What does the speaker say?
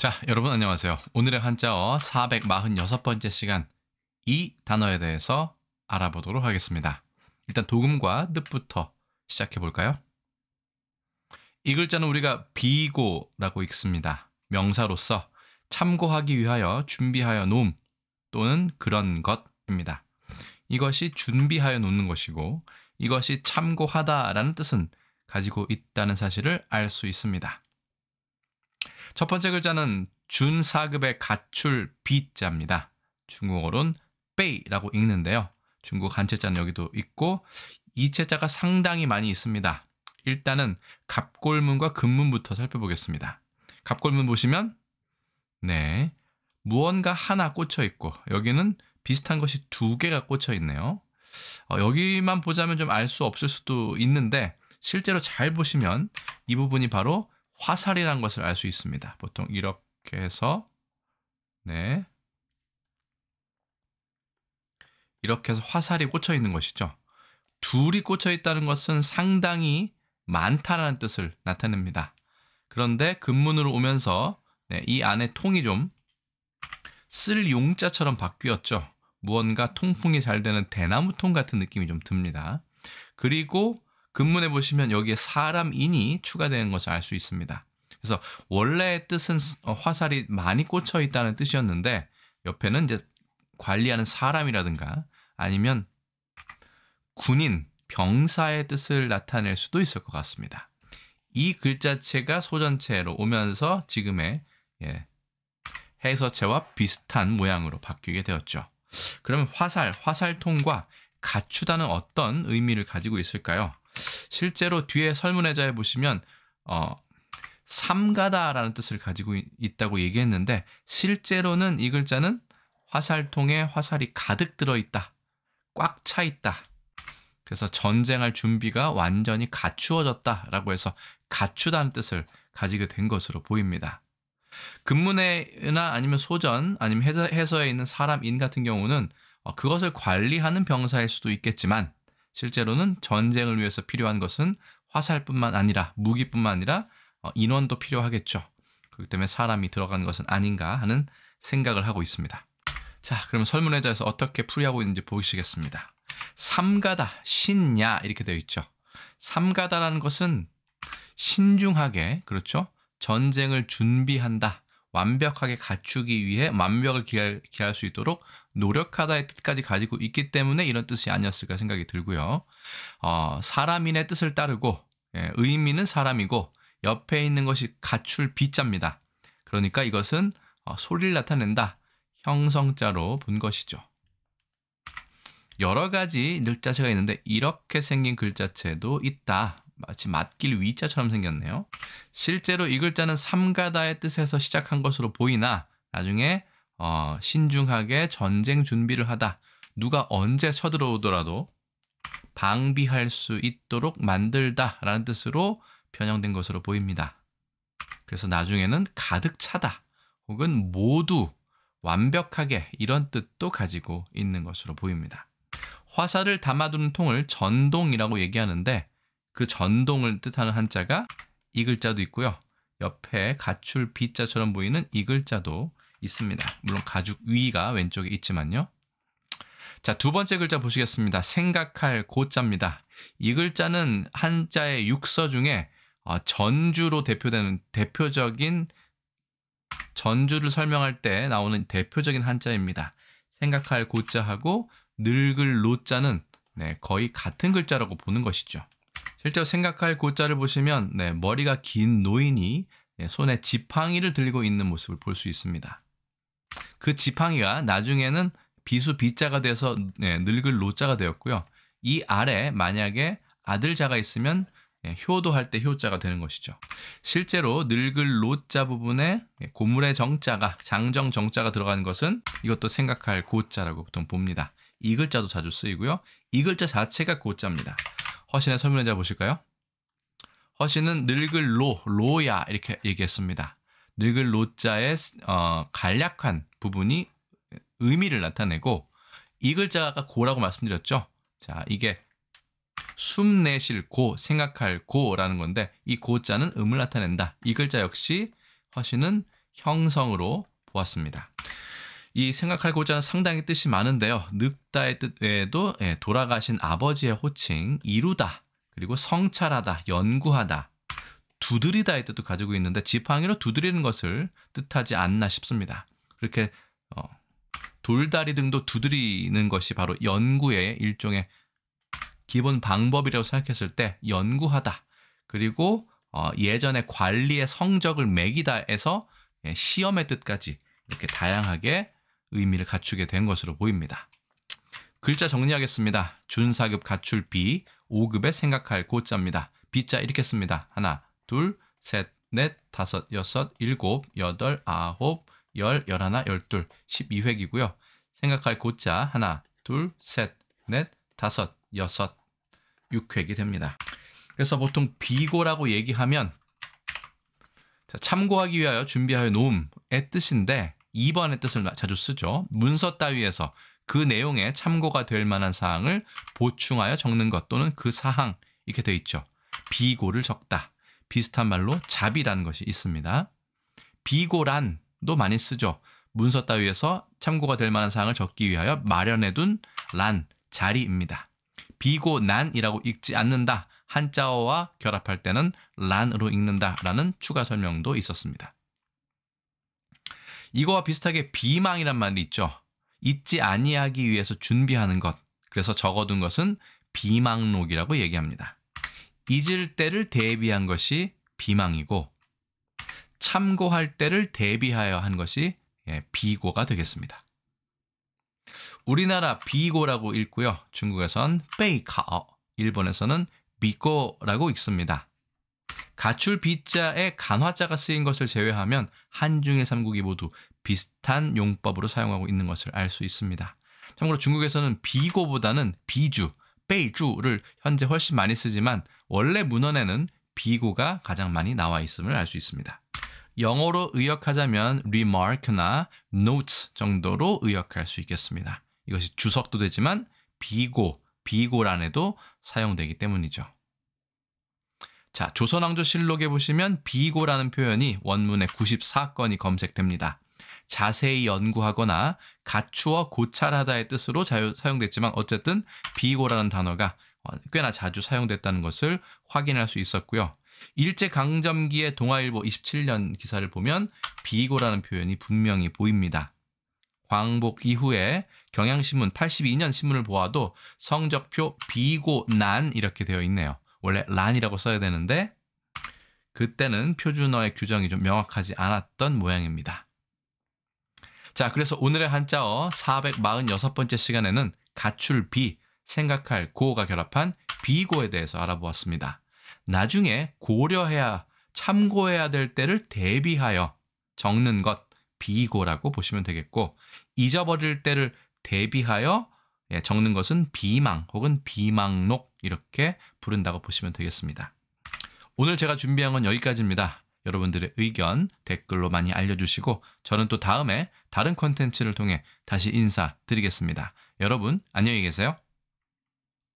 자, 여러분 안녕하세요. 오늘의 한자어 446번째 시간, 이 단어에 대해서 알아보도록 하겠습니다. 일단 도금과 뜻부터 시작해 볼까요? 이 글자는 우리가 비고라고 읽습니다. 명사로서 참고하기 위하여 준비하여 놓음 또는 그런 것입니다. 이것이 준비하여 놓는 것이고 이것이 참고하다라는 뜻은 가지고 있다는 사실을 알 수 있습니다. 첫 번째 글자는 준사급의 갖출 비자입니다. 중국어로는 빼이라고 읽는데요. 중국 한체자는 여기도 있고 이체자가 상당히 많이 있습니다. 일단은 갑골문과 근문부터 살펴보겠습니다. 갑골문 보시면 무언가 하나 꽂혀 있고 여기는 비슷한 것이 두 개가 꽂혀 있네요. 여기만 보자면 좀 알 수 없을 수도 있는데 실제로 잘 보시면 이 부분이 바로 화살이라는 것을 알 수 있습니다. 보통 이렇게 해서 이렇게 해서 화살이 꽂혀 있는 것이죠. 둘이 꽂혀 있다는 것은 상당히 많다라는 뜻을 나타냅니다. 그런데 근문으로 오면서 이 안에 통이 좀 쓸 용자처럼 바뀌었죠. 무언가 통풍이 잘 되는 대나무통 같은 느낌이 좀 듭니다. 그리고 근문에 보시면 여기에 사람인이 추가되는 것을 알 수 있습니다. 그래서 원래의 뜻은 화살이 많이 꽂혀 있다는 뜻이었는데 옆에는 이제 관리하는 사람이라든가 아니면 군인, 병사의 뜻을 나타낼 수도 있을 것 같습니다. 이 글자체가 소전체로 오면서 지금의 해서체와 비슷한 모양으로 바뀌게 되었죠. 그러면 화살통과 갖추다는 어떤 의미를 가지고 있을까요? 실제로 뒤에 설문해자에 보시면 삼가다라는 뜻을 가지고 있다고 얘기했는데 실제로는 이 글자는 화살통에 화살이 가득 들어있다, 꽉 차 있다. 그래서 전쟁할 준비가 완전히 갖추어졌다라고 해서 갖추다는 뜻을 가지게 된 것으로 보입니다. 근문에나 아니면 소전 아니면 해서에 있는 사람인 같은 경우는 그것을 관리하는 병사일 수도 있겠지만 실제로는 전쟁을 위해서 필요한 것은 화살뿐만 아니라 무기뿐만 아니라 인원도 필요하겠죠. 그렇기 때문에 사람이 들어간 것은 아닌가 하는 생각을 하고 있습니다. 자, 그러면 설문해자에서 어떻게 풀이하고 있는지 보시겠습니다. 삼가다, 신야 이렇게 되어 있죠. 삼가다라는 것은 신중하게, 그렇죠? 전쟁을 준비한다, 완벽하게 갖추기 위해 완벽을 기할 수 있도록 노력하다의 뜻까지 가지고 있기 때문에 이런 뜻이 아니었을까 생각이 들고요. 사람인의 뜻을 따르고 의미는 사람이고 옆에 있는 것이 갖출 비자입니다. 그러니까 이것은 소리를 나타낸다, 형성자로 본 것이죠. 여러 가지 글자체가 있는데 이렇게 생긴 글자체도 있다. 마치 맞길 위자처럼 생겼네요. 실제로 이 글자는 삼가다의 뜻에서 시작한 것으로 보이나 나중에 신중하게 전쟁 준비를 하다, 누가 언제 쳐들어오더라도 방비할 수 있도록 만들다라는 뜻으로 변형된 것으로 보입니다. 그래서 나중에는 가득 차다 혹은 모두 완벽하게 이런 뜻도 가지고 있는 것으로 보입니다. 화살을 담아두는 통을 전동이라고 얘기하는데 그 전동을 뜻하는 한자가 이 글자도 있고요. 옆에 갖출 비자처럼 보이는 이 글자도 있습니다. 물론 가죽 위가 왼쪽에 있지만요. 자, 두 번째 글자 보시겠습니다. 생각할 고자입니다. 이 글자는 한자의 육서 중에 전주로 대표되는 대표적인, 전주를 설명할 때 나오는 대표적인 한자입니다. 생각할 고자하고 늙을 노자는 거의 같은 글자라고 보는 것이죠. 실제로 생각할 고자를 보시면 머리가 긴 노인이 손에 지팡이를 들고 있는 모습을 볼 수 있습니다. 그 지팡이가 나중에는 비수 비자가 돼서 늙을 노자가 되었고요. 이 아래 만약에 아들자가 있으면 효도할 때 효자가 되는 것이죠. 실제로 늙을 노자 부분에 고물의 정자가, 장정 정자가 들어가는 것은 이것도 생각할 고자라고 보통 봅니다. 이 글자도 자주 쓰이고요. 이 글자 자체가 고자입니다. 허신의 설문해자 보실까요? 허신은 늙을 로야 이렇게 얘기했습니다. 늙을 로자의 간략한 부분이 의미를 나타내고 이 글자가 고라고 말씀드렸죠. 자, 이게 숨 내쉴 고, 생각할 고라는 건데 이 고자는 음을 나타낸다. 이 글자 역시 허신은 형성으로 보았습니다. 이 생각할 고자는 상당히 뜻이 많은데요. 늙다의 뜻 외에도 돌아가신 아버지의 호칭, 이루다, 그리고 성찰하다, 연구하다, 두드리다의 뜻도 가지고 있는데 지팡이로 두드리는 것을 뜻하지 않나 싶습니다. 그렇게 돌다리 등도 두드리는 것이 바로 연구의 일종의 기본 방법이라고 생각했을 때 연구하다, 그리고 예전에 관리의 성적을 매기다에서 시험의 뜻까지 이렇게 다양하게 의미를 갖추게 된 것으로 보입니다. 글자 정리하겠습니다. 준사급 갖출 비, 5급에 생각할 고자입니다. 비자 이렇게 씁니다. 하나, 둘, 셋, 넷, 다섯, 여섯, 일곱, 여덟, 아홉, 열, 열하나, 열둘, 12획이고요. 생각할 고자 하나, 둘, 셋, 넷, 다섯, 여섯, 6획이 됩니다. 그래서 보통 비고라고 얘기하면 참고하기 위하여 준비하여 놓음의 뜻인데 2번의 뜻을 자주 쓰죠. 문서 따위에서 그 내용에 참고가 될 만한 사항을 보충하여 적는 것 또는 그 사항 이렇게 되어 있죠. 비고를 적다. 비슷한 말로 잡이라는 것이 있습니다. 비고란도 많이 쓰죠. 문서 따위에서 참고가 될 만한 사항을 적기 위하여 마련해둔 란, 자리입니다. 비고난이라고 읽지 않는다. 한자어와 결합할 때는 란으로 읽는다라는 추가 설명도 있었습니다. 이거와 비슷하게 비망이란 말이 있죠. 잊지 아니하기 위해서 준비하는 것. 그래서 적어둔 것은 비망록이라고 얘기합니다. 잊을 때를 대비한 것이 비망이고 참고할 때를 대비하여 한 것이 비고가 되겠습니다. 우리나라 비고라고 읽고요. 중국에선 베이카오, 일본에서는 비고라고 읽습니다. 갖출 비자에 간화자가 쓰인 것을 제외하면 한중일 삼국이 모두 비슷한 용법으로 사용하고 있는 것을 알 수 있습니다. 참고로 중국에서는 비고보다는 비주, 베이주를 현재 훨씬 많이 쓰지만 원래 문헌에는 비고가 가장 많이 나와 있음을 알 수 있습니다. 영어로 의역하자면 remark나 note 정도로 의역할 수 있겠습니다. 이것이 주석도 되지만 비고, 비고란에도 사용되기 때문이죠. 자, 조선왕조실록에 보시면 비고라는 표현이 원문에 94건이 검색됩니다. 자세히 연구하거나 갖추어 고찰하다의 뜻으로 사용됐지만 어쨌든 비고라는 단어가 꽤나 자주 사용됐다는 것을 확인할 수 있었고요. 일제강점기의 동아일보 27년 기사를 보면 비고라는 표현이 분명히 보입니다. 광복 이후에 경향신문 82년 신문을 보아도 성적표 비고난 이렇게 되어 있네요. 원래 란이라고 써야 되는데 그때는 표준어의 규정이 좀 명확하지 않았던 모양입니다. 자, 그래서 오늘의 한자어 446번째 시간에는 갖출 비, 생각할 고가 결합한 비고에 대해서 알아보았습니다. 나중에 고려해야, 참고해야 될 때를 대비하여 적는 것, 비고라고 보시면 되겠고 잊어버릴 때를 대비하여 적는 것은 비망 혹은 비망록 이렇게 부른다고 보시면 되겠습니다. 오늘 제가 준비한 건 여기까지입니다. 여러분들의 의견 댓글로 많이 알려주시고 저는 또 다음에 다른 콘텐츠를 통해 다시 인사드리겠습니다. 여러분 안녕히 계세요.